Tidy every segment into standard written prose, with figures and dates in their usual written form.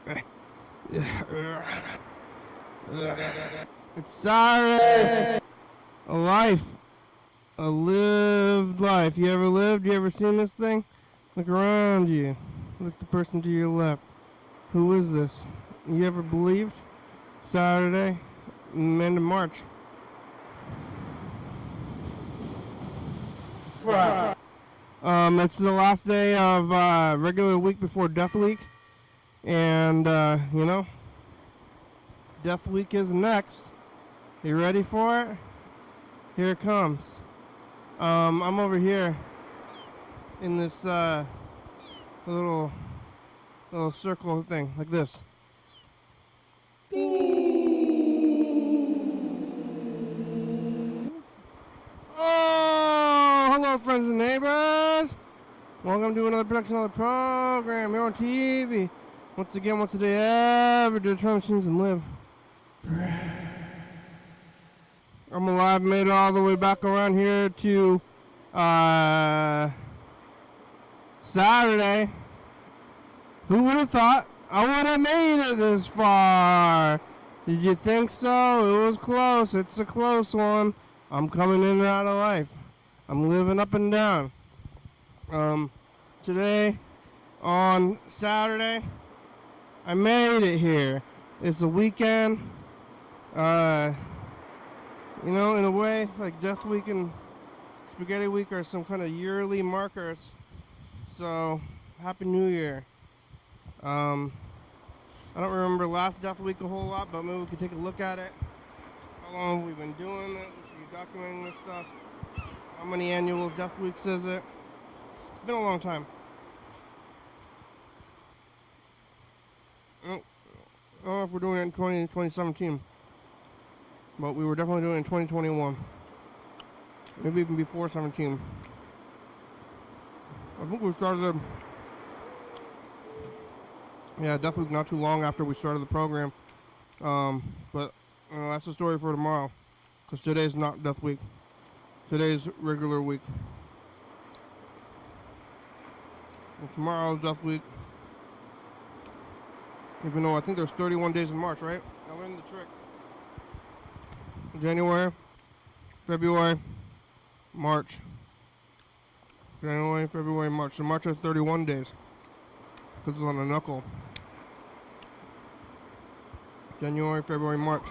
It's Saturday. A life. A lived life. You ever lived? You ever seen this thing? Look around you. Look at the person to your left. Who is this? You ever believed? Saturday, end of March. It's the last day of regular week before Death Week. And, Death Week is next. You ready for it? Here it comes. I'm over here in this little circle thing, like this. Oh, hello, friends and neighbors. Welcome to another production of the program here on TV. Once again, once a day, ever do turn machines and live. I'm alive, made it all the way back around here to Saturday. Who would have thought I would have made it this far? Did you think so? It was close. It's a close one. I'm coming in and out of life. I'm living up and down. Today, on Saturday, I made it here. It's a weekend. In a way, like Death Week and Spaghetti Week are some kind of yearly markers. So, Happy New Year. I don't remember last Death Week a whole lot, but maybe we could take a look at it. How long have we been doing it? We should be documenting this stuff. How many annual Death Weeks is it? It's been a long time. I don't know if we're doing it in 2017, but we were definitely doing it in 2021. Maybe even before 17. I think we started Death Week not too long after we started the program. But that's the story for tomorrow, because today's not Death Week. Today's regular week. And tomorrow's Death Week. Even though I think there's 31 days in March, right? I learned the trick. January, February, March. January, February, March. So March has 31 days. Because it's on a knuckle. January, February, March.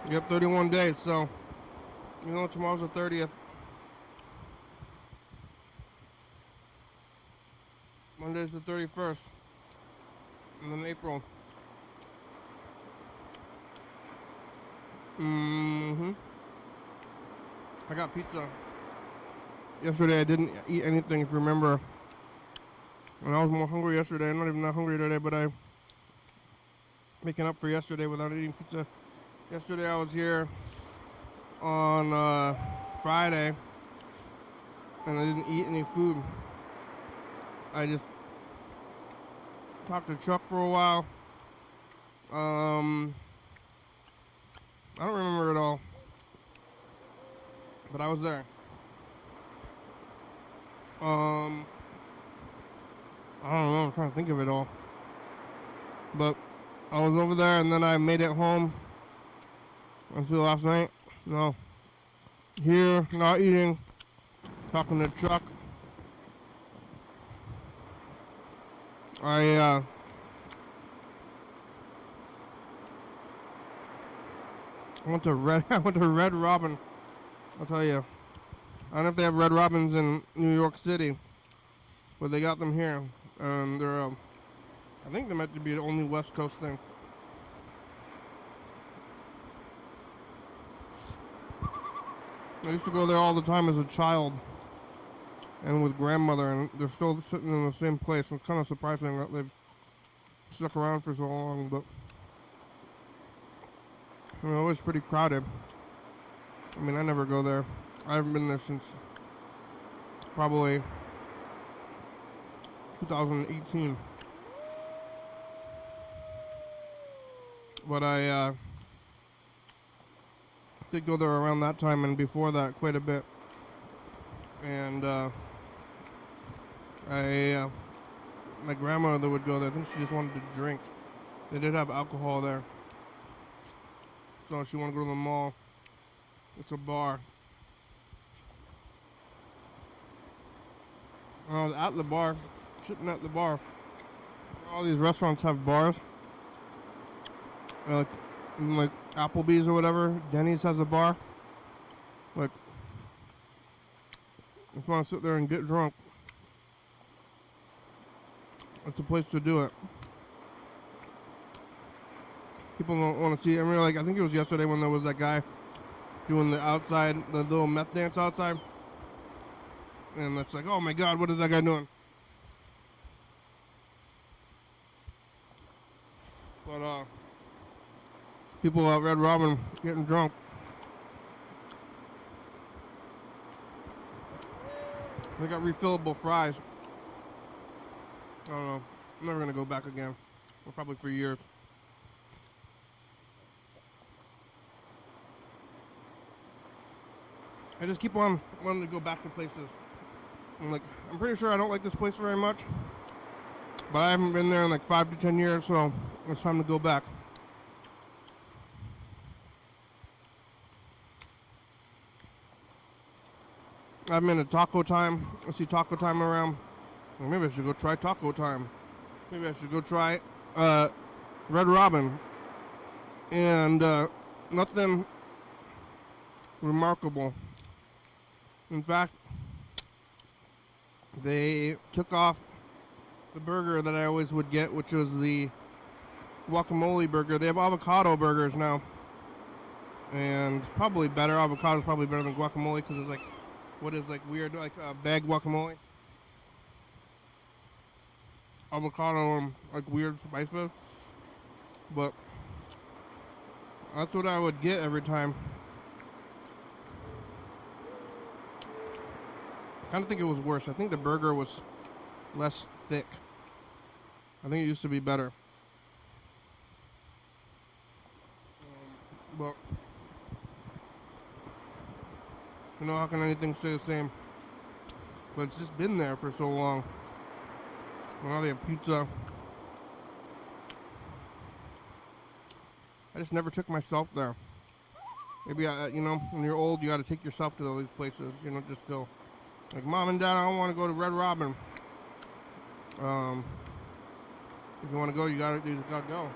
Yep, 31 days. So, tomorrow's the 30th. Monday's the 31st. And then April. I got pizza. Yesterday I didn't eat anything, if you remember. And I was more hungry yesterday. I'm not even that hungry today, but I'm making up for yesterday without eating pizza. Yesterday I was here on Friday, and I didn't eat any food. I just talked to Chuck for a while. I don't remember it all, but I was there. I don't know, I'm trying to think of it all. But I was over there, and then I made it home until last night. No. Here, not eating, talking to Chuck. I went to Red Robin. I'll tell you. I don't know if they have Red Robins in New York City, but they got them here. They're, I think they're meant to be the only West Coast thing. I used to go there all the time as a child, and with grandmother, and they're still sitting in the same place. It's kind of surprising that they've stuck around for so long, but they're always pretty crowded. I mean, I never go there. I haven't been there since probably 2018. But I did go there around that time and before that quite a bit. And my grandmother would go there. I think she just wanted to drink. They did have alcohol there. So if you want to go to the mall, it's a bar. I was at the bar, sitting at the bar. All these restaurants have bars. Like, like Applebee's or whatever. Denny's has a bar. Like, if you want to sit there and get drunk, it's a place to do it. People don't want to see it. I mean, like, I think it was yesterday when there was that guy doing the outside, the little meth dance outside. And it's like, oh my God, what is that guy doing? But, people at Red Robin getting drunk. They got refillable fries. I don't know. I'm never going to go back again. Or probably for years. I just keep on wanting to go back to places. I'm pretty sure I don't like this place very much. But I haven't been there in like 5 to 10 years, so it's time to go back. I've been to Taco Time. I see Taco Time around. Well, maybe I should go try Taco Time. Maybe I should go try Red Robin. And nothing remarkable. In fact, they took off the burger that I always would get, which was the guacamole burger. They have avocado burgers now. And probably better. Avocado is probably better than guacamole because it's like, what is like weird, like bag guacamole. Avocado and like weird spices. But that's what I would get every time. I kind of think it was worse. I think the burger was less thick. I think it used to be better. But, you know, how can anything stay the same? But it's just been there for so long. Now they have pizza. I just never took myself there. Maybe, you know, when you're old, you got to take yourself to all these places. You know, just go. Like, Mom and Dad, I don't want to go to Red Robin. If you want to go, you just gotta go.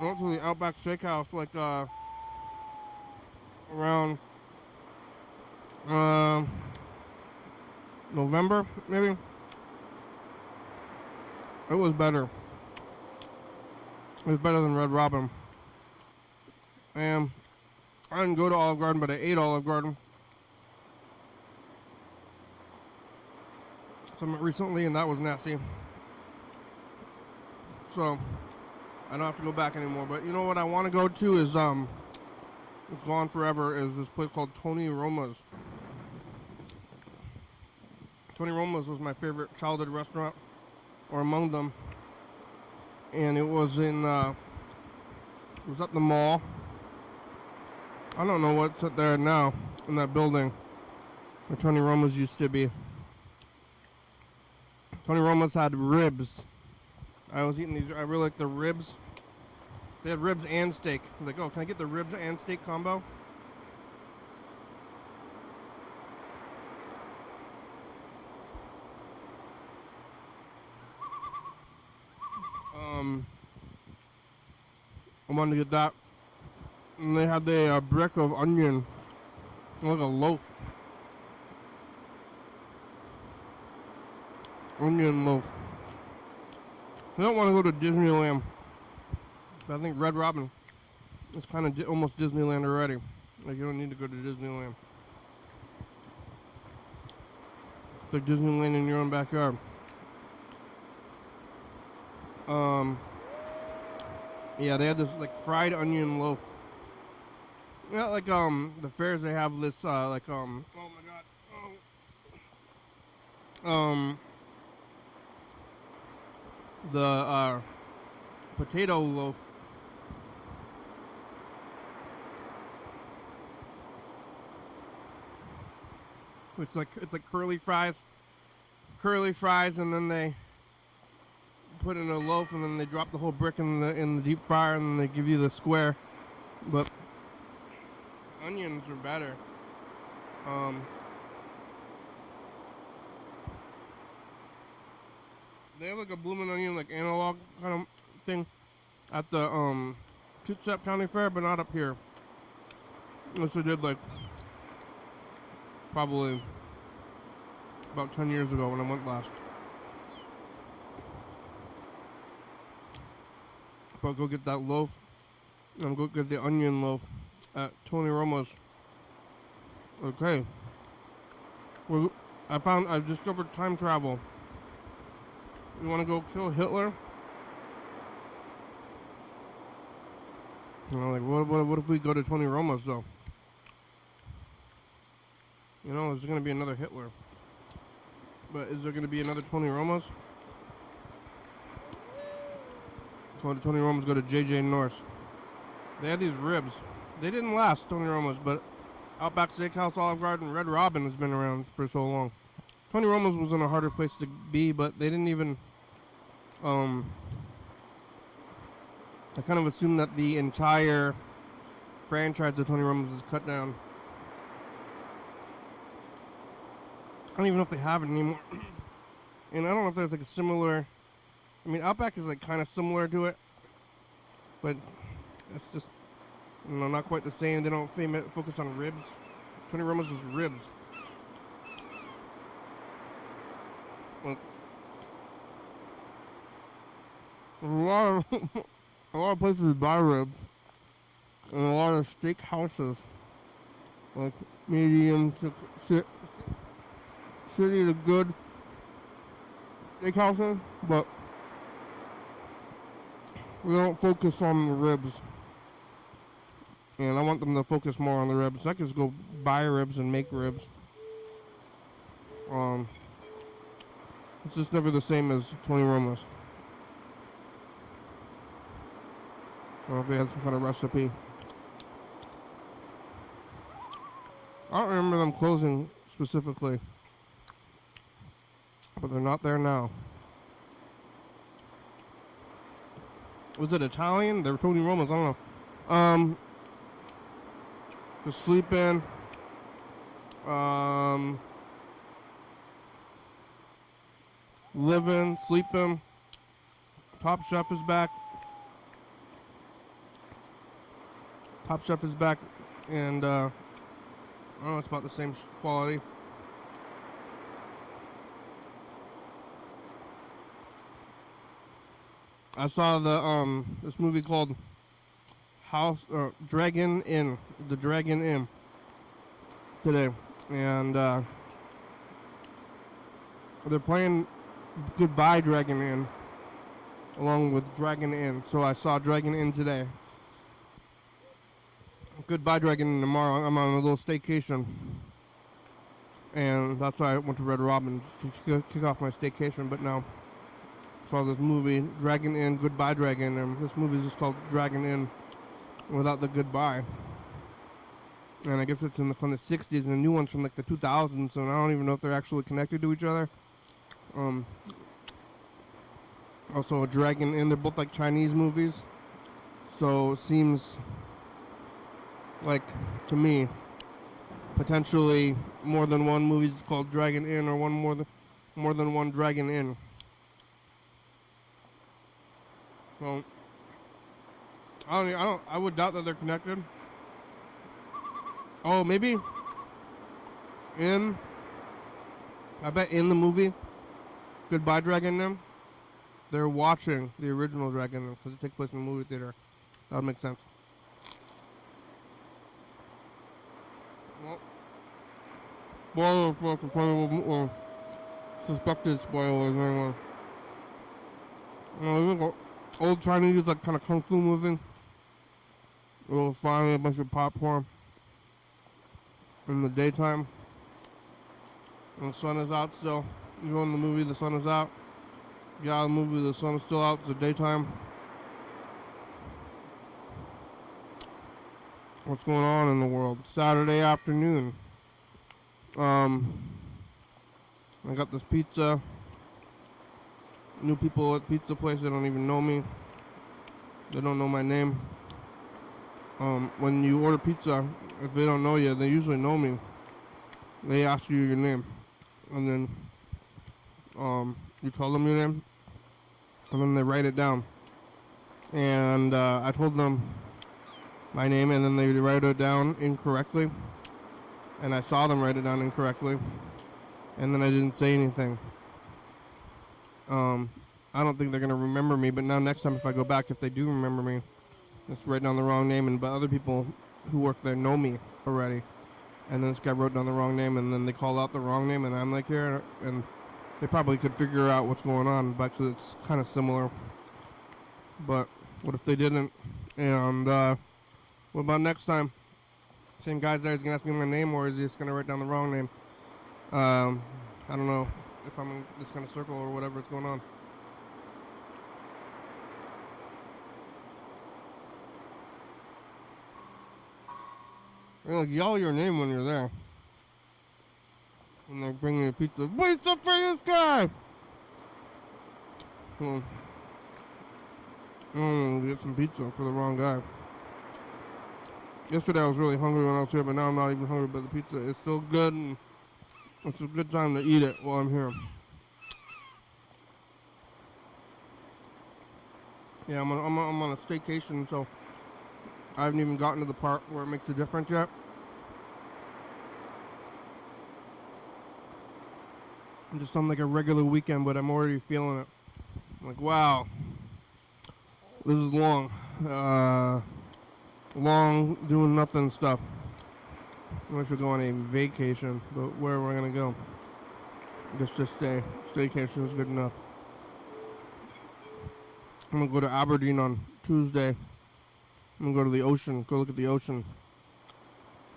I went to the Outback Steakhouse like around November, maybe. It was better. It was better than Red Robin. And I didn't go to Olive Garden, but I ate Olive Garden. Some recently, and that was nasty. So I don't have to go back anymore. But you know what I want to go to is it's gone forever. Is this place called Tony Roma's. Tony Roma's was my favorite childhood restaurant, or among them. And it was in it was at the mall. I don't know what's up there now in that building where Tony Roma's used to be. Tony Roma's had ribs. I was eating these. I really like the ribs. They had ribs and steak. I was like, oh, can I get the ribs and steak combo? I wanted to get that. And they had a brick of onion. Like a loaf. Onion loaf. I don't want to go to Disneyland. But I think Red Robin is kind of almost Disneyland already. Like, you don't need to go to Disneyland. It's like Disneyland in your own backyard. Yeah, they had this like fried onion loaf. Yeah, like the fairs they have this like oh my god. The potato loaf. It's like curly fries, and then they put in a loaf, and then they drop the whole brick in the deep fryer, and then they give you the square. But onions are better. They have like a bloomin' onion, like analog kind of thing at the Thurston County Fair, but not up here. Which I did like probably about 10 years ago when I went last. But go get that loaf, and go get the onion loaf at Tony Romo's. Okay. I discovered time travel. You want to go kill Hitler? You know, like, what if we go to Tony Romo's, though? You know, there's going to be another Hitler. But is there going to be another Tony Romo's? Go to Tony Romo's, go to JJ Norse. They had these ribs. They didn't last, Tony Romo's, but Outback Steakhouse, Olive Garden, Red Robin has been around for so long. Tony Romo's was in a harder place to be, but they didn't even... I kind of assumed that the entire franchise of Tony Romo's is cut down. I don't even know if they have it anymore. And I don't know if there's like a similar... I mean, Outback is like kind of similar to it, but it's just, you know, not quite the same. They don't focus on ribs. Tony Romo's is ribs. Like, a lot of places buy ribs, and a lot of steak houses, like medium to shitty to good steak houses, but we don't focus on the ribs. And I want them to focus more on the ribs. I can just go buy ribs and make ribs. It's just never the same as Tony Romo's. I don't know if they had some kind of recipe. I don't remember them closing specifically, but they're not there now. Was it Italian? They were Tony Romo's. I don't know. The Sleep In. Live In, Sleep In. Top Chef is back. Top Chef is back, and I don't know, it's about the same quality. I saw this movie called Dragon Inn, The Dragon Inn, today, and they're playing Goodbye Dragon Inn along with Dragon Inn. So I saw Dragon Inn today. Goodbye Dragon Inn tomorrow. I'm on a little staycation, and that's why I went to Red Robin to kick off my staycation. But now saw this movie, Dragon Inn, Goodbye Dragon Inn. This movie is just called Dragon Inn without the goodbye. And I guess it's from the 60s, and the new one's from like the 2000s, and I don't even know if they're actually connected to each other. Also, Dragon Inn, they're both like Chinese movies, so it seems like, to me, potentially more than one movie called Dragon Inn, or more than one Dragon Inn. So I would doubt that they're connected. Oh, maybe I bet in the movie Goodbye Dragon Inn, they're watching the original Dragon Inn because it takes place in a movie theater. That would make sense. Well, spoilers for suspected spoilers anyway. Old Chinese, like kind of kung fu movie. A little fun, a bunch of popcorn in the daytime. And the sun is out still. You go in the movie, the sun is out. You get out of the movie, the sun is still out. It's the daytime. What's going on in the world? Saturday afternoon. I got this pizza. New people at pizza place, they don't even know me. They don't know my name. When you order pizza, if they don't know you, they usually know me. They ask you your name, and then you tell them your name, and then they write it down. And I told them my name, and then they write it down incorrectly. And I saw them write it down incorrectly, and then I didn't say anything. I don't think they're gonna remember me, but now next time if I go back, if they do remember me, just write down the wrong name, and but other people who work there know me already. And then this guy wrote down the wrong name, and then they call out the wrong name, and I'm like here, and they probably could figure out what's going on, but cause it's kind of similar. But what if they didn't? And what about next time? Same guy's there, he's gonna ask me my name, or is he just gonna write down the wrong name? I don't know if I'm in this kind of circle or whatever's going on. They're like, yell your name when you're there. When they're bringing you pizza. Wait up for this guy! Well, get some pizza for the wrong guy. Yesterday I was really hungry when I was here, but now I'm not even hungry, but the pizza is still good, and it's a good time to eat it while I'm here. Yeah, I'm on a staycation, so I haven't even gotten to the part where it makes a difference yet. I'm just on like a regular weekend, but I'm already feeling it. I'm like, wow, this is long. Long doing nothing stuff. I should go on a vacation, but where am I gonna go? I guess just stay. Staycation is good enough. I'm gonna go to Aberdeen on Tuesday. I'm gonna go to the ocean, go look at the ocean.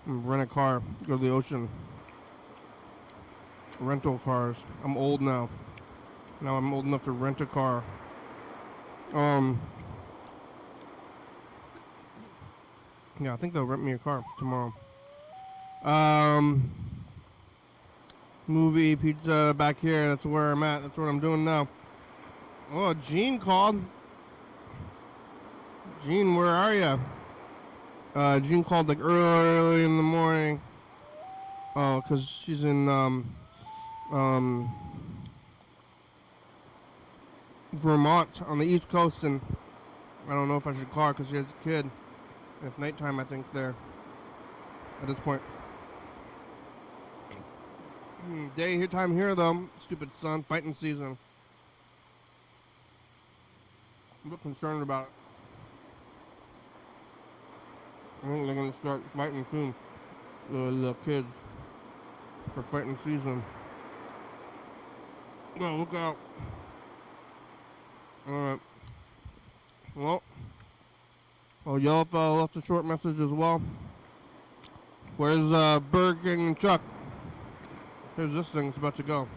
I'm gonna rent a car, go to the ocean. Rental cars. I'm old now. Now I'm old enough to rent a car. Yeah, I think they'll rent me a car tomorrow. Movie, pizza, back here. That's where I'm at. That's what I'm doing now. Oh, Jean called. Jean, where are you? Jean called like early in the morning. Oh, because she's in, Vermont on the East Coast, and I don't know if I should call her because she has a kid. And it's nighttime, I think, there. At this point. Daytime here, though. Stupid sun, fighting season. I'm a bit concerned about it. I think they're going to start fighting soon. The kids. For fighting season. Oh, look out. Alright. Well, Yellow Fella left a short message as well. Where's Burger King and Chuck? Here's this thing, it's about to go.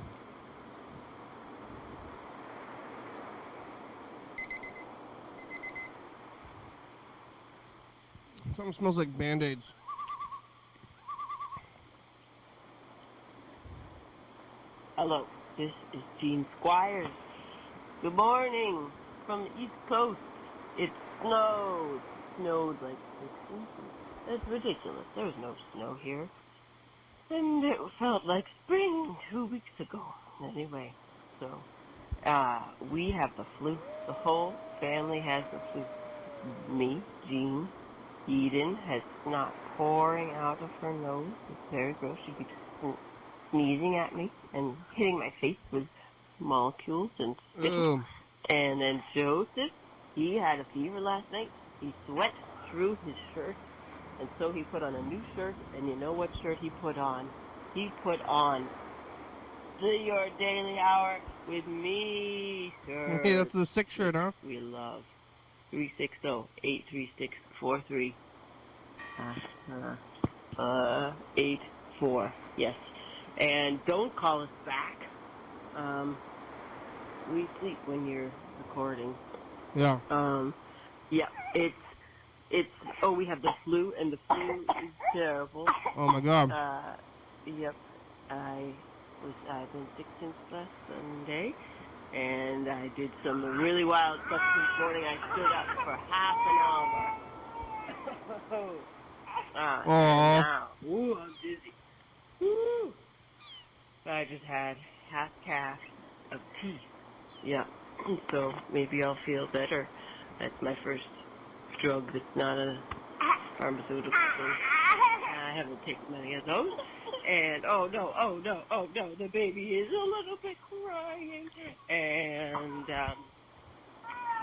Something smells like Band-Aids. Hello, this is Gene Squires. Good morning from the East Coast. It snowed. Snowed like 6 inches. That's ridiculous. There was no snow here. And it felt like spring 2 weeks ago. Anyway, so we have the flu. The whole family has the flu. Me, Jean, Eden has snot pouring out of her nose. It's very gross. She keeps sneezing at me and hitting my face with molecules and spitting. And then Joseph, he had a fever last night. He sweat through his shirt, and so he put on a new shirt. And you know what shirt he put on? He put on Your Daily Hour with Me shirt. Hey, that's the sick shirt, huh? We love 360-836-43. 84. Yes. And don't call us back. We sleep when you're recording. Yeah. Yeah, we have the flu, and the flu is terrible. Oh my God. Yep. I've been sick since last Sunday, and I did some really wild stuff this morning. I stood up for half an hour. And Oh. now, ooh, I'm dizzy. Woo! I just had half calf of teeth. Yeah, so maybe I'll feel better. That's my first drug that's not a pharmaceutical. So I haven't taken many of those. And oh no, the baby is a little bit crying. And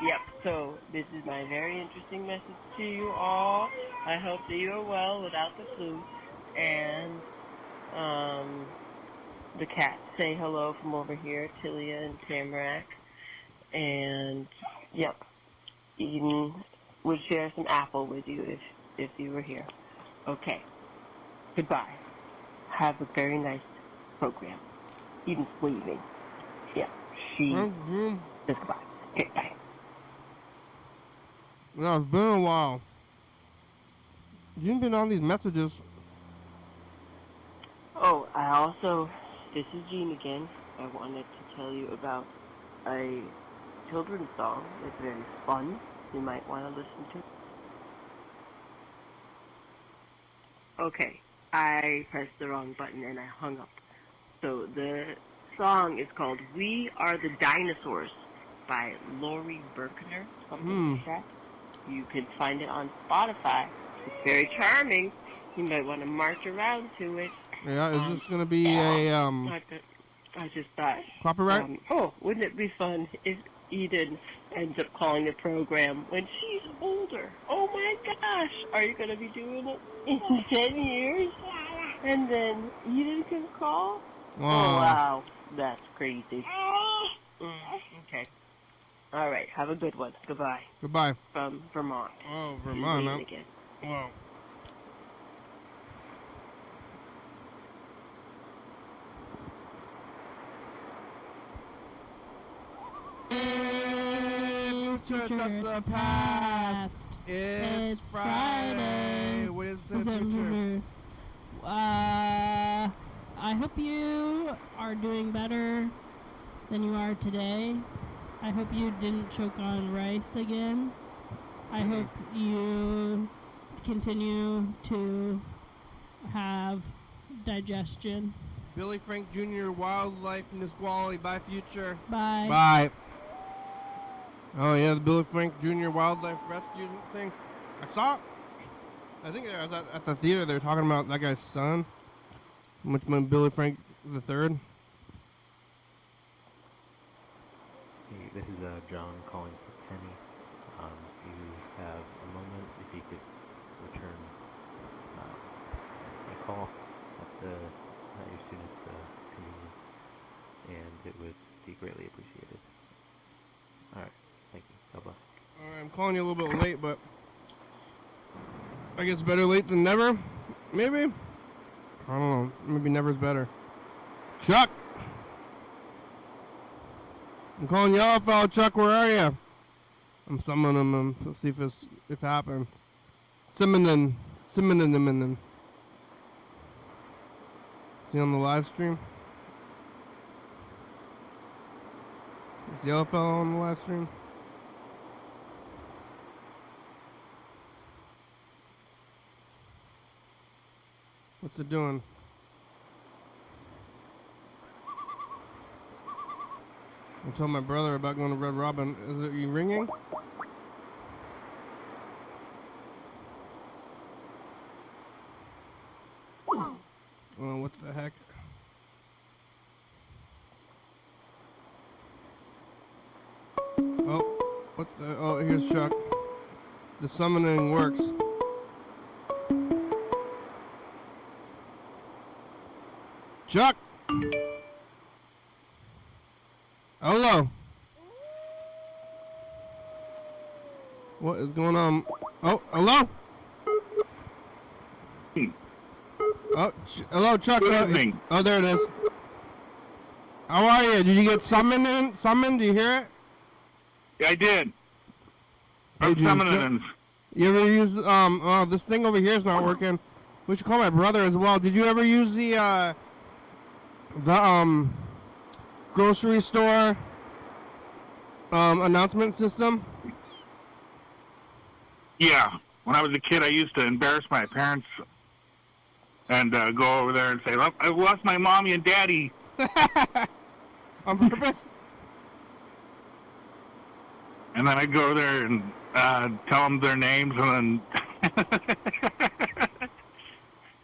yep, so this is my very interesting message to you all. I hope that you are well without the flu. And the cats say hello from over here, Tilia and Tamarack. And yep, Eden would share some apple with you if you were here. Okay, goodbye. Have a very nice program. Eden's waving. Yeah, she says goodbye. Okay, bye. Yeah, it's been a while. You've been on these messages. Oh, this is Jean again. I wanted to tell you about a children's song that's very fun. You might want to listen to. Okay, I pressed the wrong button and I hung up. So the song is called "We Are the Dinosaurs" by Lori Berkner, something like that. You can find it on Spotify. It's very charming. You might want to march around to it. Yeah, is this gonna be a I just thought. copyright? Wouldn't it be fun if Eden ends up calling the program when she's older? Oh my gosh! Are you gonna be doing it in 10 years? And then Eden can call? Wow. Oh wow, that's crazy. Okay. All right. Have a good one. Goodbye. Goodbye. From Vermont. Oh, Vermont. Huh? Again. Wow. Future touch the past. It's Friday. What is the future? I hope you are doing better than you are today. I hope you didn't choke on rice again. I hope you continue to have digestion. Billy Frank Jr. Wildlife Nisqually. Bye, future. Bye. Bye. Oh yeah, the Billy Frank Jr. Wildlife Rescue thing. I saw it. I think I was at the theater. They were talking about that guy's son, which meant Billy Frank the Third. Hey, this is John calling for Kenny. If you have a moment, if you could return a call at your student's convenience, and it would be greatly appreciated. All right, thank you. God bless. All right, I'm calling you a little bit late, but I guess better late than never. Maybe. I don't know. Maybe never's better. Chuck. I'm calling y'all, fellow Chuck. Where are you? I'm summoning him to see if it happens. Summoning. Is he on the live stream? Is the yellow fellow on the live stream? What's it doing? I told my brother about going to Red Robin. Is it you ringing? Oh, what the heck? Oh, what the? Oh, here's Chuck. The summoning works. Chuck! Hello! What is going on? Oh, hello? Oh, hello, Chuck. Good evening. Oh, there it is. How are you? Did you get summoned? Summoned? Do you hear it? Yeah, I did. Hey, I'm Jim, summoning them. You ever use, oh, this thing over here is not working. We should call my brother as well. Did you ever use the, the grocery store announcement system. Yeah. When I was a kid, I used to embarrass my parents and go over there and say, "Look, I lost my mommy and daddy." On purpose? And then I'd go there and tell them their names, and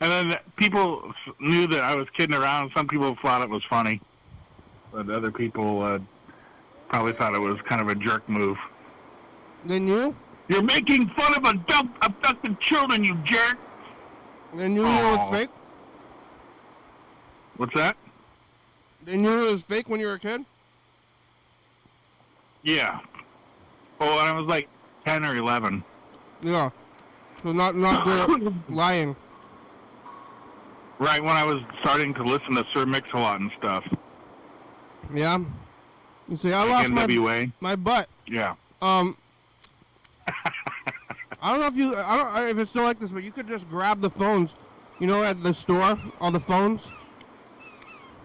then people knew that I was kidding around. Some people thought it was funny, but other people probably thought it was kind of a jerk move. They knew? You're making fun of abducted children, you jerk! They knew it was fake? What's that? They knew it was fake when you were a kid? Yeah. Oh, I was like 10 or 11. Yeah. So not good lying. Right when I was starting to listen to Sir Mix-a-Lot and stuff. Yeah. You see, I Like lost NWA. my butt. Yeah. I don't know if it's still like this, but you could just grab the phones, you know, at the store, all the phones.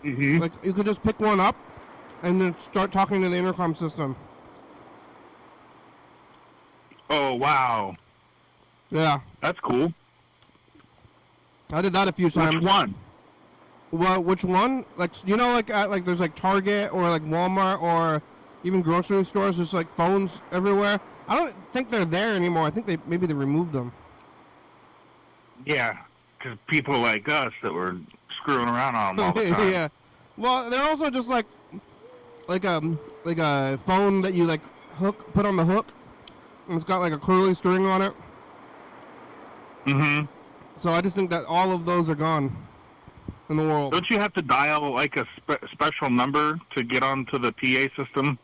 Mm-hmm. Like, you could just pick one up and then start talking to the intercom system. Oh, wow. Yeah. That's cool. I did that a few times. Which one? Well, which one? Like, you know, like there's like Target or like Walmart or even grocery stores. There's like phones everywhere. I don't think they're there anymore. I think maybe they removed them. Yeah, because people like us that were screwing around on them all the time. Yeah. Well, they're also just like a phone that you like put on the hook, and it's got like a curly string on it. Mm-hmm. So I just think that all of those are gone in the world. Don't you have to dial like a special number to get onto the PA system?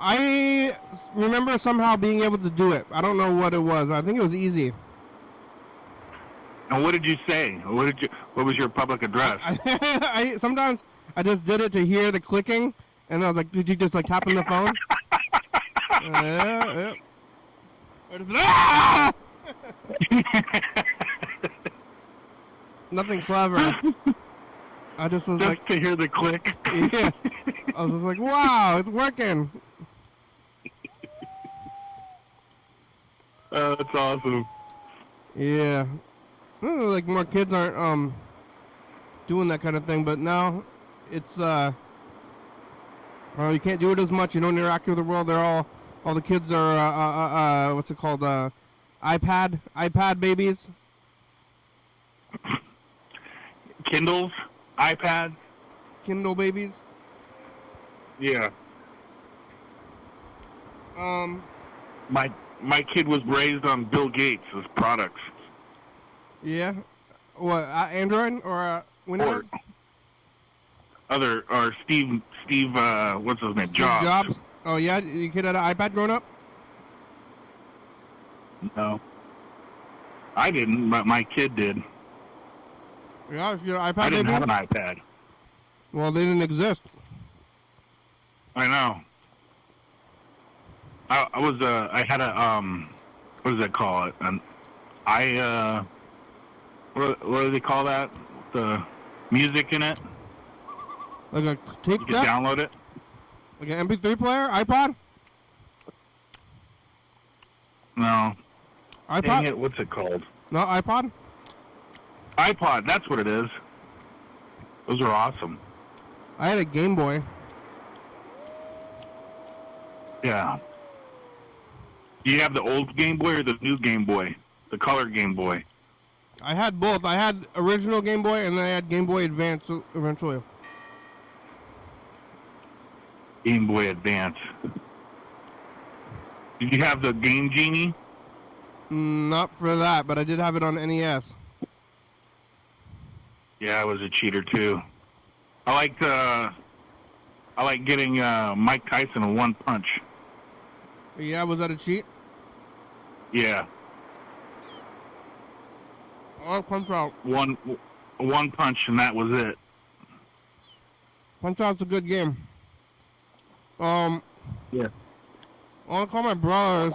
I remember somehow being able to do it. I don't know what it was. I think it was easy. And what did you say? What was your public address? Sometimes I just did it to hear the clicking, and I was like, "Did you just like tap on the phone?" Yeah. Or just, ah! Nothing clever. I just was Just like, to hear the click. yeah. I was just like, "Wow, it's working." That's awesome. Yeah. Like more kids aren't doing that kind of thing, but now it's well, you can't do it as much. You don't interact with the world. They're all the kids are what's it called? iPad babies. Kindles, iPads. Kindle babies. Yeah. My kid was raised on Bill Gates' products. Yeah. What? Android or Windows? Or Steve, what's his name? Steve Jobs. Oh yeah, your kid had an iPad growing up? No. I didn't, but my kid did. Yeah, if you're an iPad I didn't baby? have an iPad. Well, they didn't exist. I know. I had a, what does that call it? What do they call that? The music in it? Like a tape You can deck? download it. Like an MP3 player? iPod? No. iPod? Dang it, what's it called? No, iPod? iPod, that's what it is. Those are awesome. I had a Game Boy. Yeah. Do you have the old Game Boy or the new Game Boy? The color Game Boy? I had both. I had original Game Boy and then I had Game Boy Advance eventually. Game Boy Advance. Did you have the Game Genie? Not for that, but I did have it on NES. Yeah, I was a cheater too. I like getting Mike Tyson in one punch. Yeah, was that a cheat? Yeah, Oh, Punch Out. one punch and that was it. Punch Out's a good game. Yeah. I want to call my brother.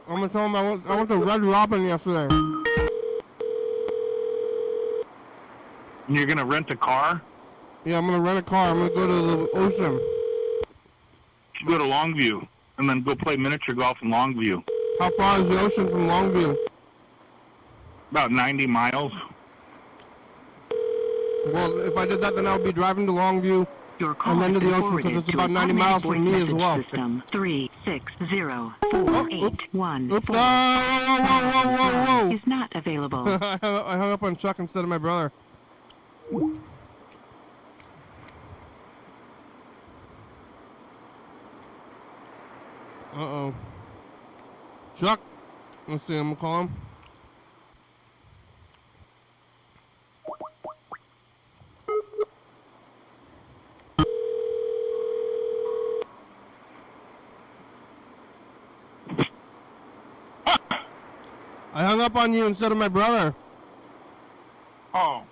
I'm going to tell him I went to Red Robin yesterday. And you're gonna rent a car? Yeah, I'm gonna rent a car. I'm gonna go to the ocean. You go to Longview, and then go play miniature golf in Longview. How far is the ocean from Longview? About 90 miles. Well, if I did that, then I would be driving to Longview and then to the ocean because it's about 90 miles from me as well. System 3604814 Oops. Whoa. is not available. I hung up on Chuck instead of my brother. Uh-oh. Chuck. Let's see, I'm gonna call him. I hung up on you instead of my brother. Oh.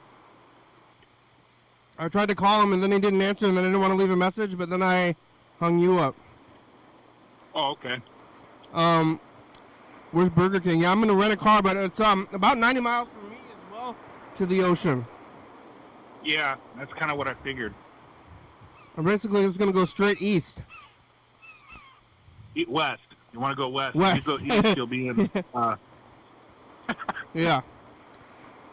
I tried to call him and then he didn't answer and then I didn't want to leave a message, but then I hung you up. Oh, okay. Where's Burger King? Yeah, I'm gonna rent a car, but it's about 90 miles from me as well to the ocean. Yeah, that's kind of what I figured. I'm basically just gonna go straight east. West. You want to go west? West. If you go east, you'll be in. Yeah.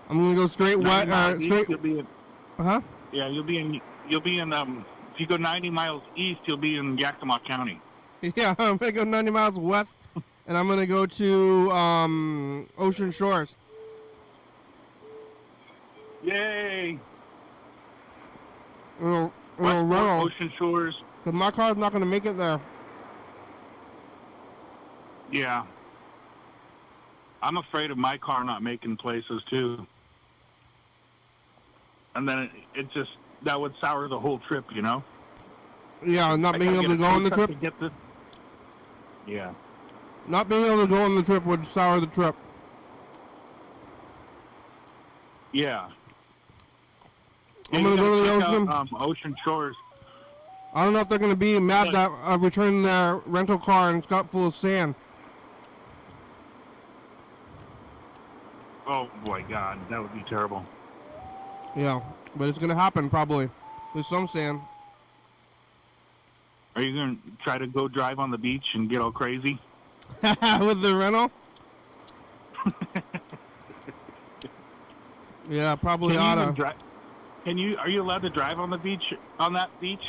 I'm gonna go straight west. Straight. You'll be in. Huh? Yeah, you'll be in. If you go 90 miles east, you'll be in Yakima County. Yeah, I'm gonna go 90 miles west, and I'm gonna go to Ocean Shores. Yay! Ocean Shores. Cause my car's not gonna make it there. Yeah. I'm afraid of my car not making places too. And then it just, that would sour the whole trip, you know? Yeah, not being able to go on the trip. Yeah. Not being able to go on the trip would sour the trip. Yeah. I'm gonna go to the ocean. Ocean Shores. I don't know if they're gonna be mad that I returned their rental car and it's got full of sand. Oh boy, God, that would be terrible. Yeah, but it's gonna happen probably with some sand. Are you gonna try to go drive on the beach and get all crazy? With the rental? Yeah, probably oughta. Are you allowed to drive on the beach, on that beach?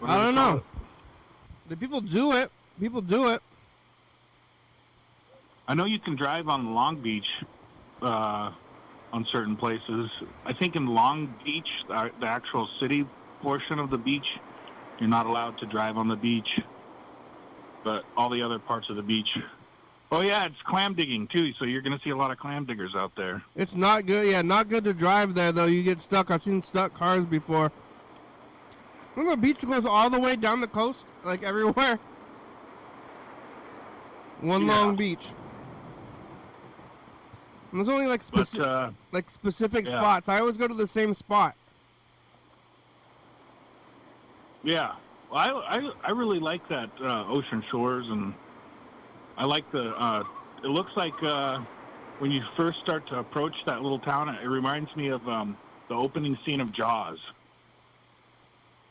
I don't know. The people do it. People do it. I know you can drive on Long Beach, on certain places. I think in Long Beach, the actual city portion of the beach, you're not allowed to drive on the beach. But all the other parts of the beach. Oh yeah, it's clam digging too, so you're gonna see a lot of clam diggers out there. It's not good. Yeah, not good to drive there though. You get stuck. I've seen stuck cars before. Remember, the beach goes all the way down the coast, like everywhere. One long beach. And there's only like specific spots. I always go to the same spot. Yeah, well, I really like that Ocean Shores, and I like the. It looks like when you first start to approach that little town, it reminds me of the opening scene of Jaws.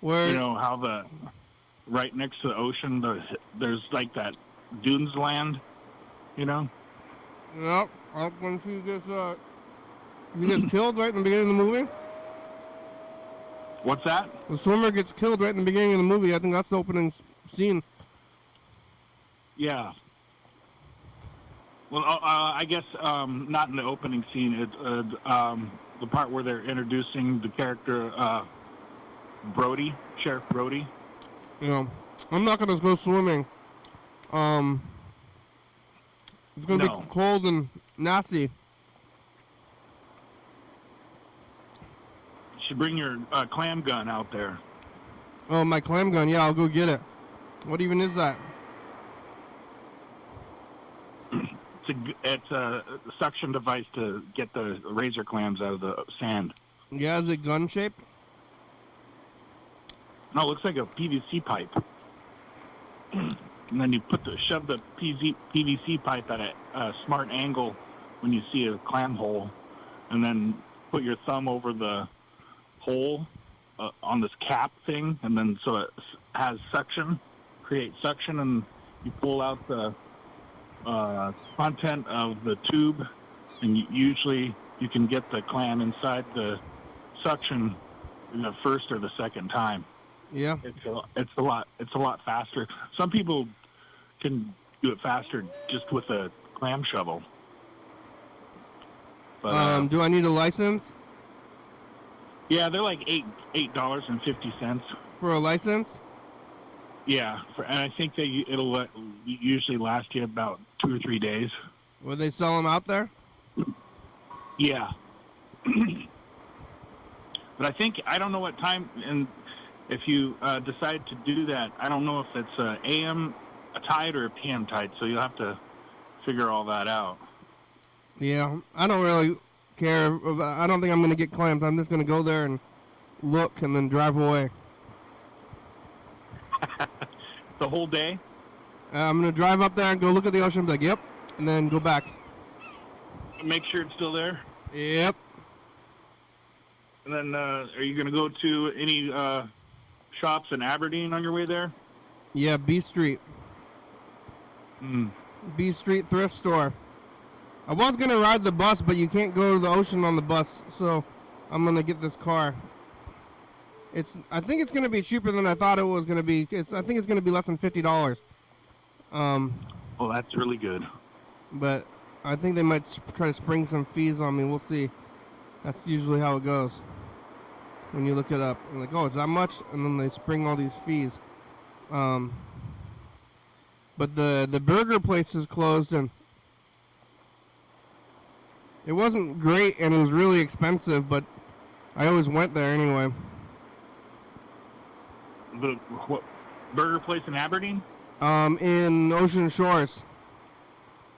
Where you know how right next to the ocean, there's like that dunes land, you know. Yep. When she gets killed right in the beginning of the movie. What's that? The swimmer gets killed right in the beginning of the movie. I think that's the opening scene. Yeah. Well, I guess not in the opening scene. It's the part where they're introducing the character Brody, Sheriff Brody. You know, I'm not gonna go swimming. It's gonna be cold and nasty. You should bring your clam gun out there. Oh, my clam gun. Yeah, I'll go get it. What even is that? It's a suction device to get the razor clams out of the sand. Yeah, is it gun shaped? No, it looks like a PVC pipe. And then you shove the PVC pipe at a smart angle when you see a clam hole, and then put your thumb over the hole on this cap thing, and then so it has suction, creates suction, and you pull out the content of the tube, and usually you can get the clam inside the suction the first or the second time. Yeah. It's a lot faster. Some people can do it faster just with a clam shovel. But, Do I need a license yeah, they're like $8.50. for a license? Yeah, and I think it'll usually last you about 2 or 3 days. Will they sell them out there? Yeah. But I don't know what time, and if you decide to do that, I don't know if it's a AM tide or a PM tide, so you'll have to figure all that out. Yeah, I don't really care. I don't think I'm going to get clams. I'm just going to go there and look and then drive away. The whole day? I'm going to drive up there and go look at the ocean, be like, yep, and then go back. Make sure it's still there? Yep. And then are you going to go to any shops in Aberdeen on your way there? Yeah, B Street. B Street thrift store. I was going to ride the bus, but you can't go to the ocean on the bus, so I'm going to get this car. I think it's going to be cheaper than I thought it was going to be. I think it's going to be less than $50. Well, that's really good. But I think they might try to spring some fees on me. We'll see. That's usually how it goes. When you look it up, I'm like, oh, it's that much? And then they spring all these fees. But the burger place is closed, and it wasn't great, and it was really expensive, but I always went there anyway. The what burger place in Aberdeen? In Ocean Shores.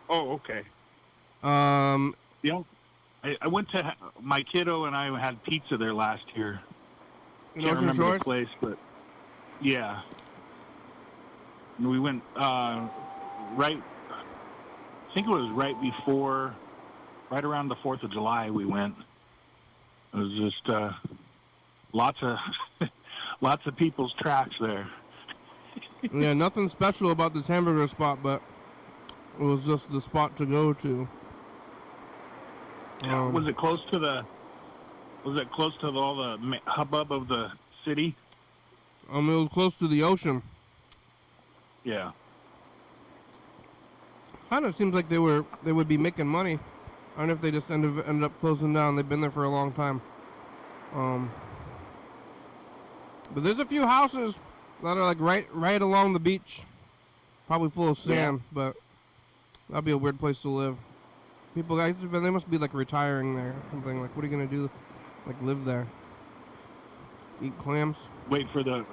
Oh, okay. In I went to my kiddo and I had pizza there last year. Can't Ocean remember Shores? the place, but yeah. And we went right. I think it was right around the 4th of July. We went. It was just lots of people's tracks there. Yeah, nothing special about this hamburger spot, but it was just the spot to go to. Was it close to all the hubbub of the city? It was close to the ocean. Yeah. Kind of seems like they would be making money. I don't know if they just ended up closing down. They've been there for a long time. But there's a few houses that are like right along the beach, probably full of sand. But that'd be a weird place to live. People, guys, they must be like retiring there or something. Like, what are you gonna do? Like, live there? Eat clams? Wait for the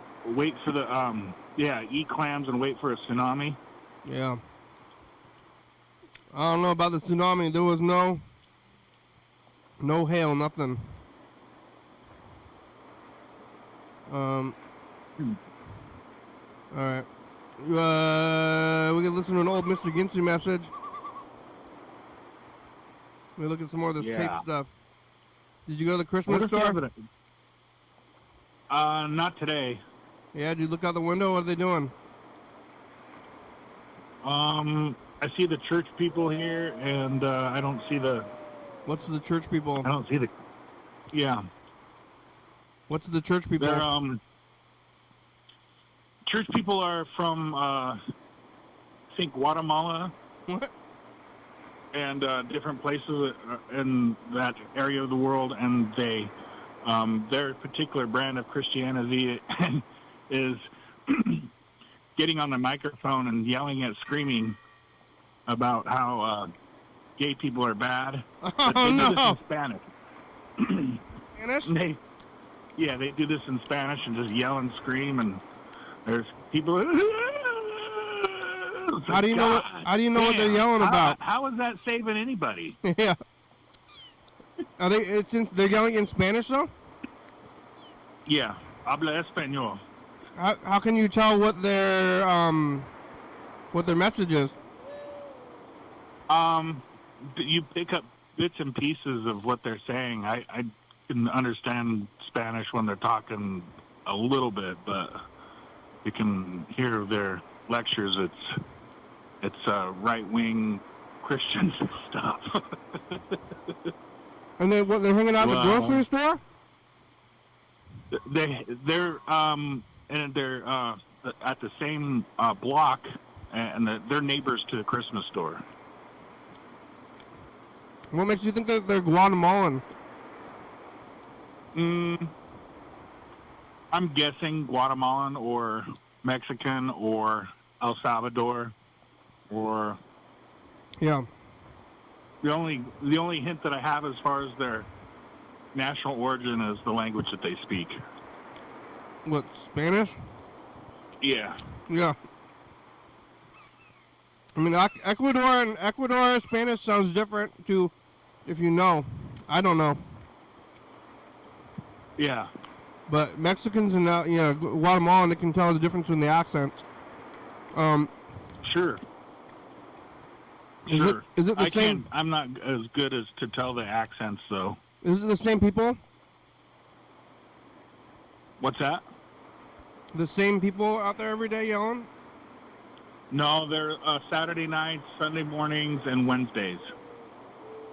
eat clams and wait for a tsunami. Yeah. I don't know about the tsunami. There was no hail, nothing. All right. We can listen to an old Mr. Ginsey message. Let me look at some more of this tape stuff. Did you go to the Christmas store? Not today. Yeah, did you look out the window? What are they doing? I see the church people here, and I don't see the... What's the church people? I don't see the... Yeah. What's the church people? They're, church people are from, I think, Guatemala. What? And different places in that area of the world, and their particular brand of Christianity is getting on the microphone and yelling and screaming about how gay people are bad. But they do this in Spanish. Spanish? They do this in Spanish and just yell and scream, and there's people. How do you know? How do you know what they're yelling about? How is that saving anybody? Yeah. Are they? They're yelling in Spanish though. Yeah, habla español. How can you tell what their message is? You pick up bits and pieces of what they're saying. I can understand Spanish when they're talking a little bit, but you can hear their lectures. It's right-wing Christian stuff. And they're hanging out at the grocery store? They're at the same block, and they're neighbors to the Christmas store. What makes you think that they're Guatemalan? I'm guessing Guatemalan or Mexican or El Salvador, or Yeah. the only hint that I have as far as their national origin is the language that they speak. What, Spanish? Yeah. Yeah. I mean, Ecuador Spanish sounds different to, if you know. I don't know. Yeah. But Mexicans and Guatemalan, they can tell the difference in the accents. Sure. Is it the same? I'm not as good as to tell the accents, though. Is it the same people? What's that? The same people out there every day yelling? No, they're Saturday nights, Sunday mornings, and Wednesdays.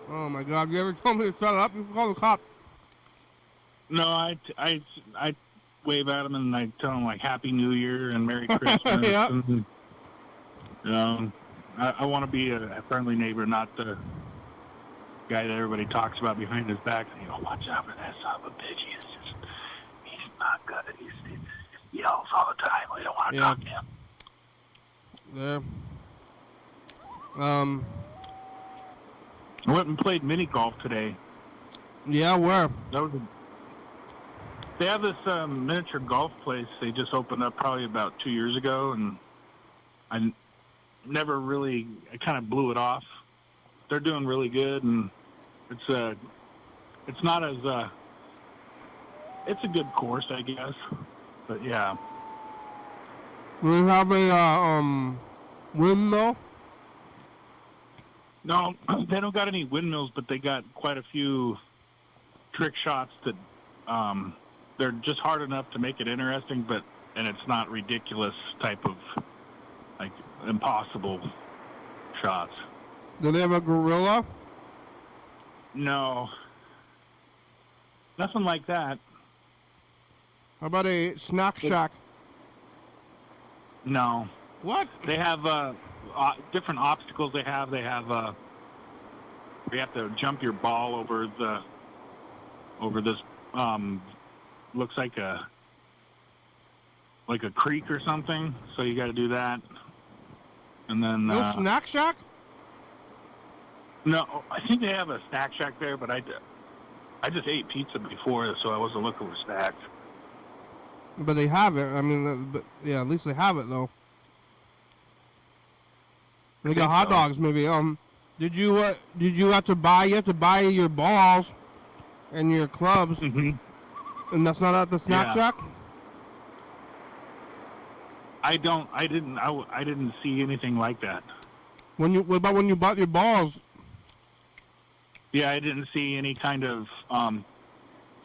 Oh my God! You ever told me to shut up? You can call the cop. No, I wave at them and I tell them like Happy New Year and Merry Christmas. Yeah. And, I want to be a friendly neighbor, not the guy that everybody talks about behind his back. You know, watch out for that son of a bitch. He's not good. He yells all the time. We don't want to talk to him. Yeah. I went and played mini golf today. Yeah, where? They have this miniature golf place they just opened up probably about 2 years ago, and I kind of blew it off. They're doing really good, and it's not as it's a good course, I guess. But yeah. Do they have a windmill? No, they don't got any windmills, but they got quite a few trick shots that they're just hard enough to make it interesting, and it's not ridiculous type of like impossible shots. Do they have a gorilla? No, nothing like that. How about a snack shack? No. What? They have different obstacles. They have you have to jump your ball over this looks like a creek or something. So you got to do that, and then No snack shack? No, I think they have a snack shack there, but I just ate pizza before, so I wasn't looking for snacks. But they have it. I mean, but yeah, at least they have it though. They got hot dogs, maybe. Did you have to buy? You have to buy your balls and your clubs, and that's not at the snack shack. I didn't see anything like that. What about when you bought your balls? Yeah, I didn't see any kind of.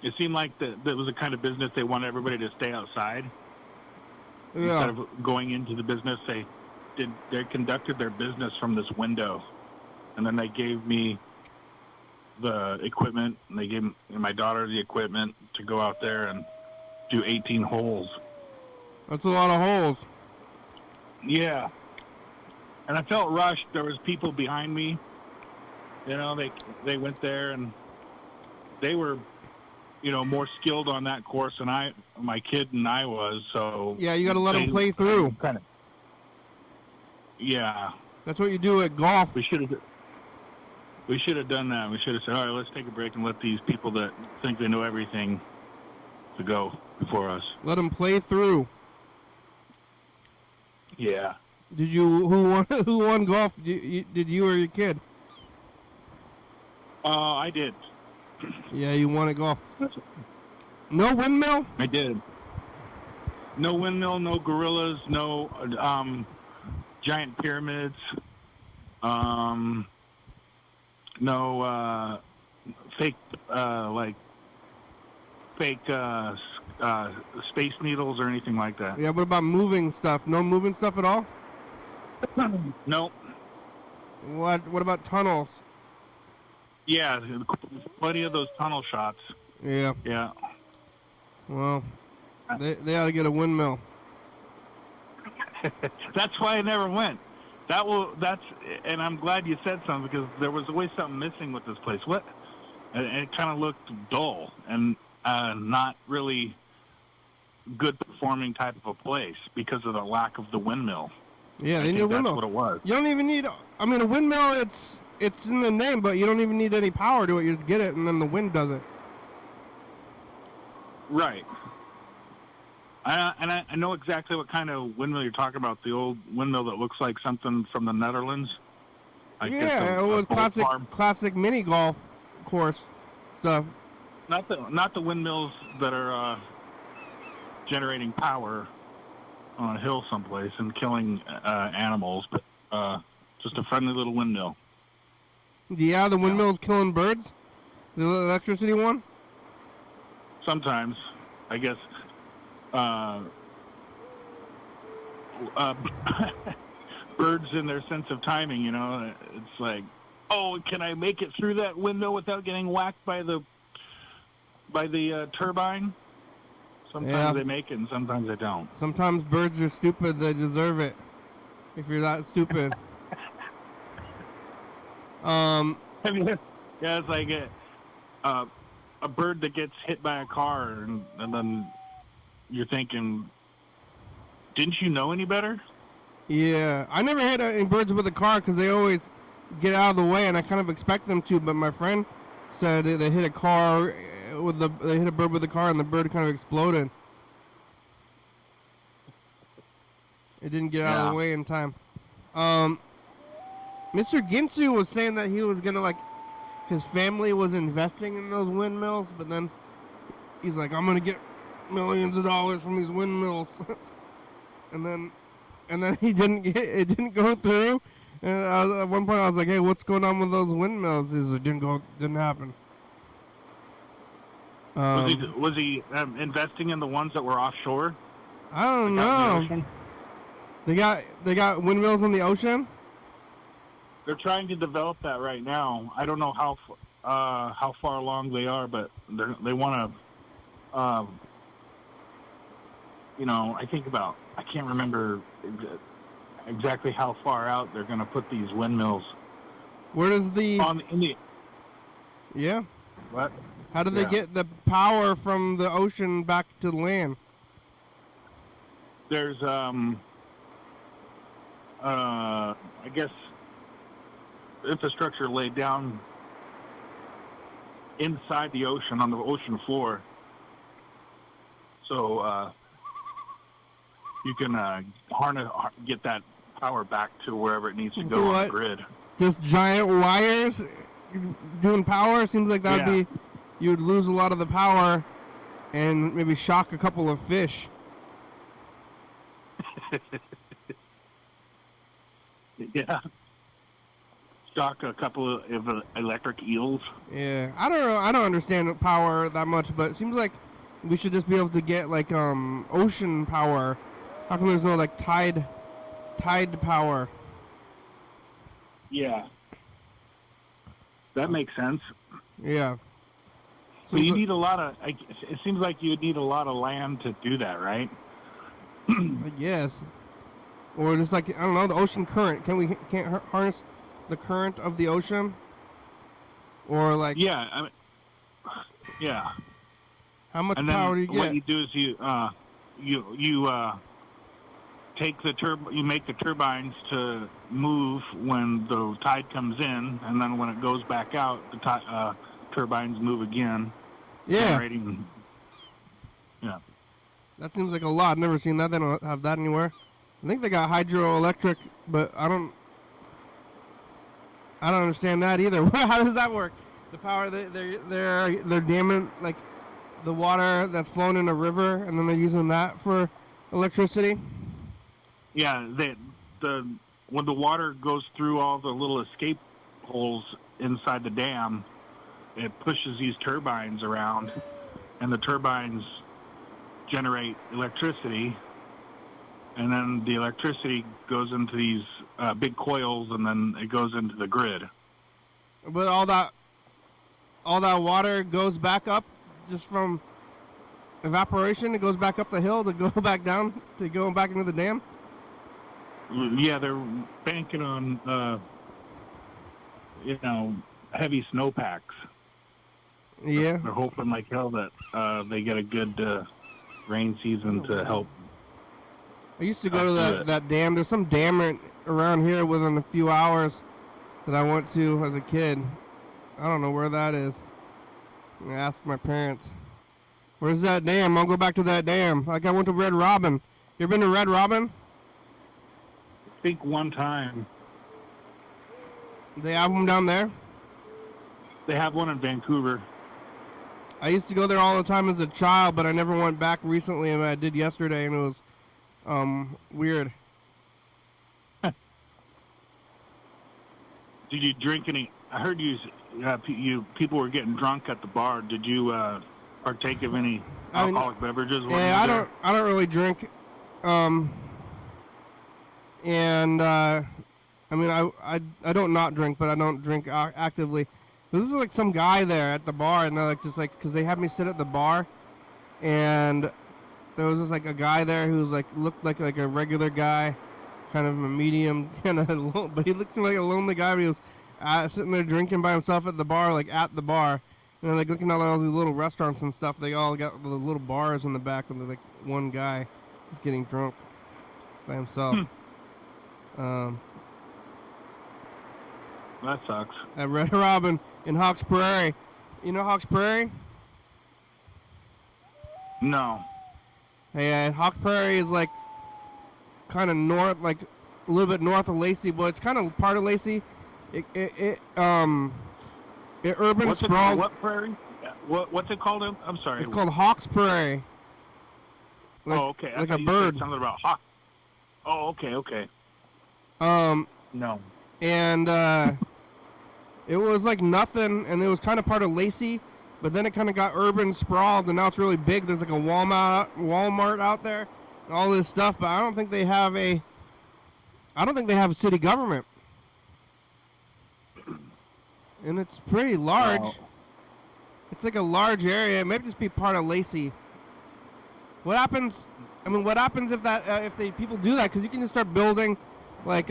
It seemed like that was the kind of business they wanted everybody to stay outside. Yeah. Instead of going into the business, they conducted their business from this window, and then they gave me the equipment, and they gave my daughter the equipment to go out there and do 18 holes. That's a lot of holes. Yeah. And I felt rushed. There was people behind me. You know, they went there, and they were, more skilled on that course than my kid and I was. So yeah, you got to let them play through. Kind of. Yeah. That's what you do at golf. We should have done that. We should have said, all right, let's take a break and let these people that think they know everything to go before us. Let them play through. Yeah. Did you? Who won golf? Did you or your kid? I did. Yeah, you won at golf. No windmill? I did. No windmill, no gorillas, no giant pyramids. no fake fake space needles or anything like that. Yeah, what about moving stuff? No moving stuff at all? Nope. What about tunnels? Yeah, plenty of those tunnel shots. Yeah. Yeah. Well, they ought to get a windmill. That's why I never went. And I'm glad you said something because there was always something missing with this place. What? And it kind of looked dull and not really good performing type of a place because of the lack of the windmill. Yeah, they I need a think windmill. that's what it was. You don't even need. I mean, a windmill. It's in the name, but you don't even need any power to it. You just get it, and then the wind does it. Right. I know exactly what kind of windmill you're talking about. The old windmill that looks like something from the Netherlands. Yeah, it was classic mini golf course stuff. Not the windmills that are generating power on a hill someplace and killing animals, but just a friendly little windmill. Yeah, the windmill's killing birds. The electricity one. Sometimes, I guess. Birds in their sense of timing, it's like, oh, can I make it through that window without getting whacked by the turbine? Sometimes they make it, and sometimes they don't. Sometimes birds are stupid; they deserve it. If you're that stupid. Yeah, it's like a bird that gets hit by a car, and then you're thinking, didn't you know any better? Yeah, I never hit any birds with a car because they always get out of the way, and I kind of expect them to. But my friend said they hit a car they hit a bird with a car, and the bird kind of exploded. It didn't get out of the way in time. Mr. Ginsu was saying that he was gonna his family was investing in those windmills, but then he's like, I'm gonna get millions of dollars from these windmills, and then it didn't go through. And at one point I was like, hey, what's going on with those windmills? He's like, didn't happen. Was he investing in the ones that were offshore? I don't know. They got windmills in the ocean. They're trying to develop that right now. I don't know how far along they are, but they want to. I can't remember exactly how far out they're going to put these windmills. Where does Yeah. What? How do they get the power from the ocean back to the land? There's I guess infrastructure laid down inside the ocean on the ocean floor, so you can get that power back to wherever it needs to go on the grid. Just giant wires doing power? Seems like that would be, you would lose a lot of the power and maybe shock a couple of fish. Yeah. Shock a couple of electric eels. Yeah, I don't know. I don't understand power that much, but it seems like we should just be able to get ocean power. How come there's no tide power? Yeah, that makes sense. Yeah. So you need a lot of. It seems like you would need a lot of land to do that, right? I guess. Or just I don't know, the ocean current. Can't harness the current of the ocean? Or yeah, yeah. How much power do you get? What you do is you take you make the turbines to move when the tide comes in, and then when it goes back out, the turbines move again. Yeah. Generating. Yeah. That seems like a lot. I've never seen that. They don't have that anywhere. I think they got hydroelectric, but I don't understand that either. How does that work? The power they're damming the water that's flowing in a river, and then they're using that for electricity. Yeah, when the water goes through all the little escape holes inside the dam, it pushes these turbines around, and the turbines generate electricity, and then the electricity goes into these big coils, and then it goes into the grid. But all that water goes back up just from evaporation. It goes back up the hill to go back down to go back into the dam. Yeah, they're banking on heavy snowpacks. Yeah. They're hoping like hell that they get a good rain season to help. I used to go to that dam. There's some dam around here within a few hours that I went to as a kid. I don't know where that is. I asked my parents, "Where's that dam? I'll go back to that dam." Like I went to Red Robin. You ever been to Red Robin? I think one time. They have them down there? They have one in Vancouver. I used to go there all the time as a child, but I never went back recently, and I did yesterday, and it was weird. Did you drink any? I heard you people were getting drunk at the bar. Did you partake of any alcoholic beverages? Yeah, I don't really drink. I mean, I don't not drink, but I don't drink actively. This is like some guy there at the bar, and they're like just like because they had me sit at the bar, and there was just like a guy there who's like looked like a regular guy, kind of a medium kind of, but he looked like a lonely guy. But he was sitting there drinking by himself at the bar, like at the bar, and like looking at all these little restaurants and stuff. They all got the little bars in the back, and like one guy is getting drunk by himself. That sucks. At Red Robin in Hawks Prairie. You know Hawks Prairie? No. Hey, Hawks Prairie is like kind of north, like a little bit north of Lacey, but it's kind of part of Lacey. It urban sprawl. What prairie? What's it called? I'm sorry. It's called Hawks Prairie. Like, okay. Like a bird. Something about hawk. Oh, okay. No. And it was like nothing, and it was kind of part of Lacey, but then it kind of got urban sprawled, and now it's really big. There's like a Walmart out there, and all this stuff, but I don't think they have a city government, and it's pretty large. Oh. It's like a large area. It may just be part of Lacey. What happens? I mean, what happens if people do that? Because you can just start building like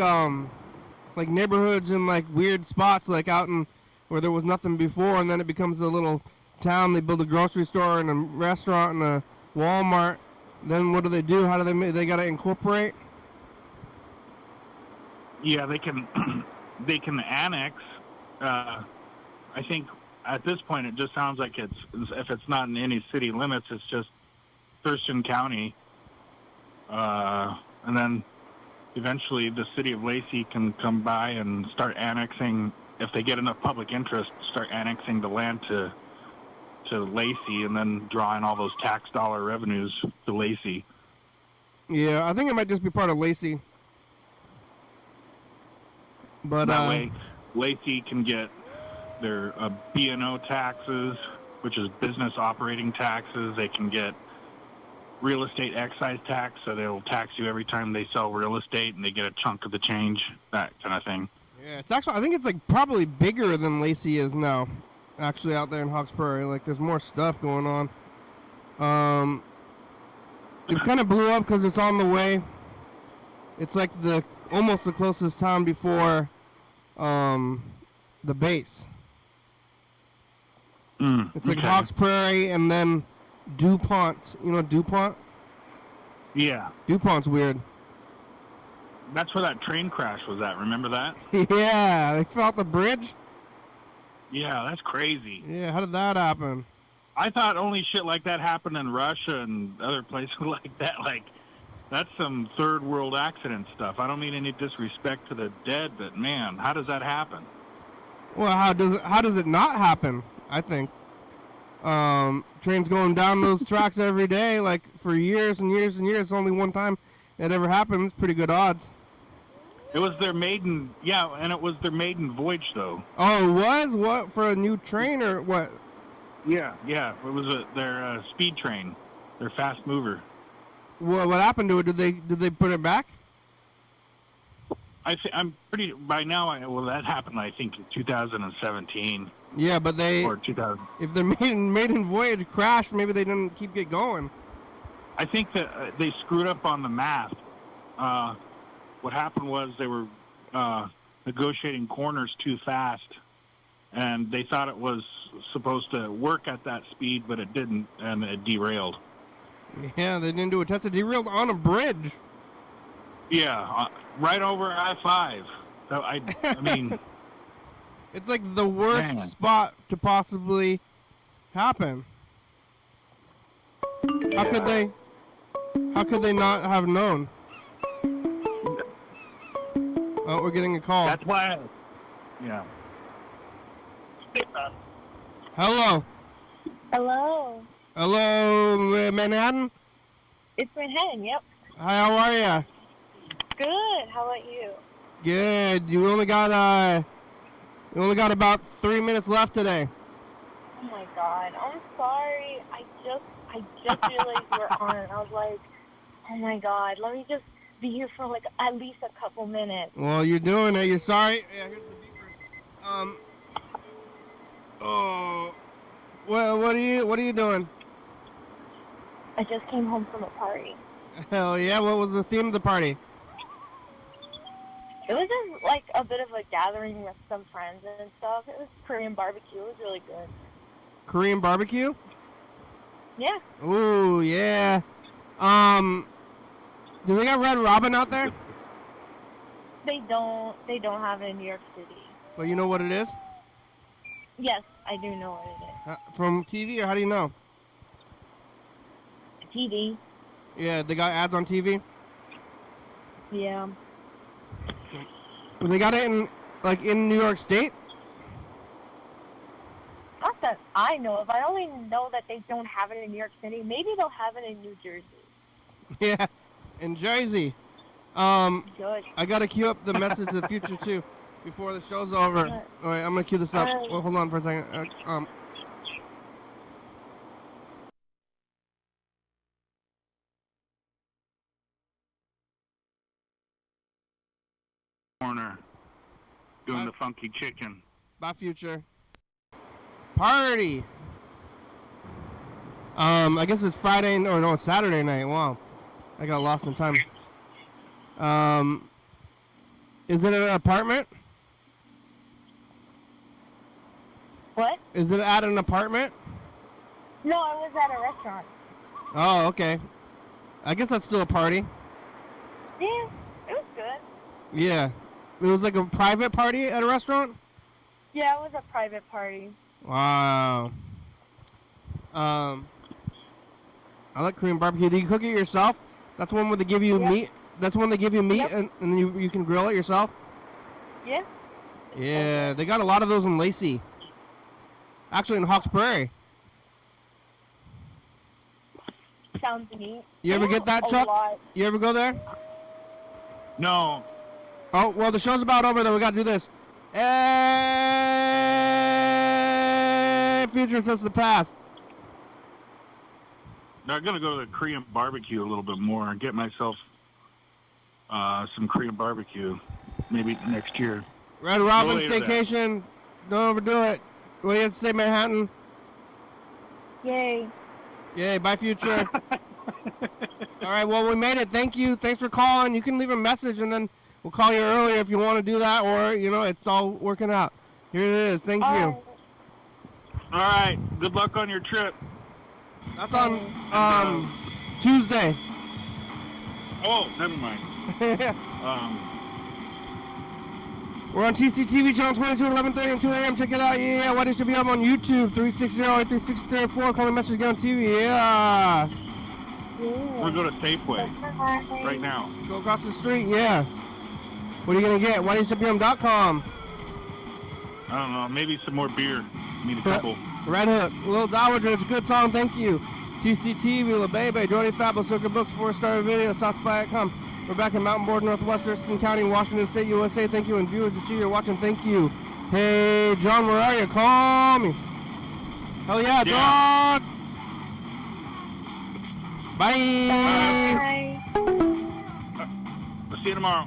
neighborhoods in like weird spots, like out in where there was nothing before, and then it becomes a little town. They build a grocery store and a restaurant and a Walmart. Then what do? How do they got to incorporate? Yeah, they can they can annex. I think at this point it just sounds like if it's not in any city limits, it's just Thurston County, and then eventually the city of Lacey can come by and start annexing, if they get enough public interest, start annexing the land to Lacey, and then drawing all those tax dollar revenues to Lacey. Yeah, I think it might just be part of Lacey. But that way, Lacey can get their B&O taxes, which is business operating taxes. They can get real estate excise tax, so they'll tax you every time they sell real estate, and they get a chunk of the change, that kind of thing. Yeah, it's actually, I think it's like probably bigger than Lacey is now, actually, out there in Hawks Prairie. Like, there's more stuff going on. It kind of blew up because it's on the way. It's like almost the closest town before the base. It's like Hawks Prairie and then DuPont. You know DuPont? Yeah. DuPont's weird. That's where that train crash was at. Remember that? Yeah, they fell off the bridge? Yeah, that's crazy. Yeah, how did that happen? I thought only shit like that happened in Russia and other places like that. Like, that's some third world accident stuff. I don't mean any disrespect to the dead, but man, how does that happen? Well, how does it not happen? I think trains going down those tracks every day, like for years and years and years. Only one time it ever happens. Pretty good odds. It was their maiden, yeah, and it was their maiden voyage, though. Oh, it was? What, for a new train or what? Yeah. It was their speed train, their fast mover. What happened to it? Did they put it back? I'm pretty by now. Well, that happened, I think, in 2017. Yeah, but or 2000. if their maiden voyage crashed, maybe they didn't get going. I think that they screwed up on the math. What happened was they were negotiating corners too fast, and they thought it was supposed to work at that speed, but it didn't, and it derailed. Yeah, they didn't do a test. It derailed on a bridge. Yeah, right over I-5. So I mean, it's like the worst spot to possibly happen. Yeah. How could they not have known? Oh, we're getting a call. That's why. Yeah. Hello. Hello. Hello, Manhattan? It's Manhattan, yep. Hi, how are ya? Good. How about you? Good. You only got about 3 minutes left today. Oh my god. I'm sorry. I just realized we're on. I was like, oh my god, let me just be here for like at least a couple minutes. Well, you're doing it. You're sorry. Yeah, here's the beepers. Oh. Well, what are you doing? I just came home from a party. Hell yeah. What was the theme of the party? It was just like a bit of a gathering with some friends and stuff. It was Korean barbecue. It was really good. Korean barbecue? Yeah. Ooh, yeah. Do they got Red Robin out there? They don't have it in New York City. Well, you know what it is? Yes, I do know what it is. From TV, or how do you know? TV. Yeah, they got ads on TV? Yeah. Well, they got it in New York State? Not that I know of. I only know that they don't have it in New York City. Maybe they'll have it in New Jersey. Yeah, in Jersey. Good. I gotta queue up the message to the future too before the show's over. All right, I'm gonna queue this up. Well, hold on for a second. Corner doing the funky chicken. Bye, future. Party. I guess it's Friday, or no, it's Saturday night. Wow, I got lost in time. Is it an apartment? What? Is it at an apartment? No, I was at a restaurant. Oh, okay. I guess that's still a party. Yeah, it was good. Yeah. It was like a private party at a restaurant? Yeah, it was a private party. Wow. I like Korean barbecue. Do you cook it yourself? That's one where they give you meat. That's when they give you meat, and then you can grill it yourself? Yeah. Yeah, they got a lot of those in Lacey. Actually, in Hawks Prairie. Sounds neat. You ever get that, Chuck? Lot. You ever go there? No. Oh, well, the show's about over, though. We got to do this. Hey, future says the past. No, I'm gonna go to the Korean barbecue a little bit more and get myself some Korean barbecue, maybe next year. Red Robin later Staycation. Don't overdo it. What do you have to say, Manhattan? Yay. Yay, bye, future. All right, well, we made it. Thank you. Thanks for calling. You can leave a message, and then we'll call you earlier if you want to do that, or, you know, it's all working out. Here it is. Thank you. Right. All right. Good luck on your trip. That's on Tuesday. Oh, never mind. We're on TCTV channel 22 at 11:30 and 2 a.m. Check it out. Yeah, YDHWM on YouTube 360-836-34. Call the message, get on TV. Yeah. We're gonna go to Safeway right now. Go across the street. Yeah. What are you gonna get? YDHWM.com. I don't know. Maybe some more beer. Need a couple. Red Hook, Little Dowager, it's a good song, thank you. TCTV, La Bebe, Jordy Fab, Circuit Books, 4-star video, Southby.com. We're back in Mountain Board, Northwest Thurston County, Washington State, USA. Thank you, and viewers that you're watching, thank you. Hey, John, where are you? Call me. Hell yeah, dog. Bye. Bye. I'll see you tomorrow.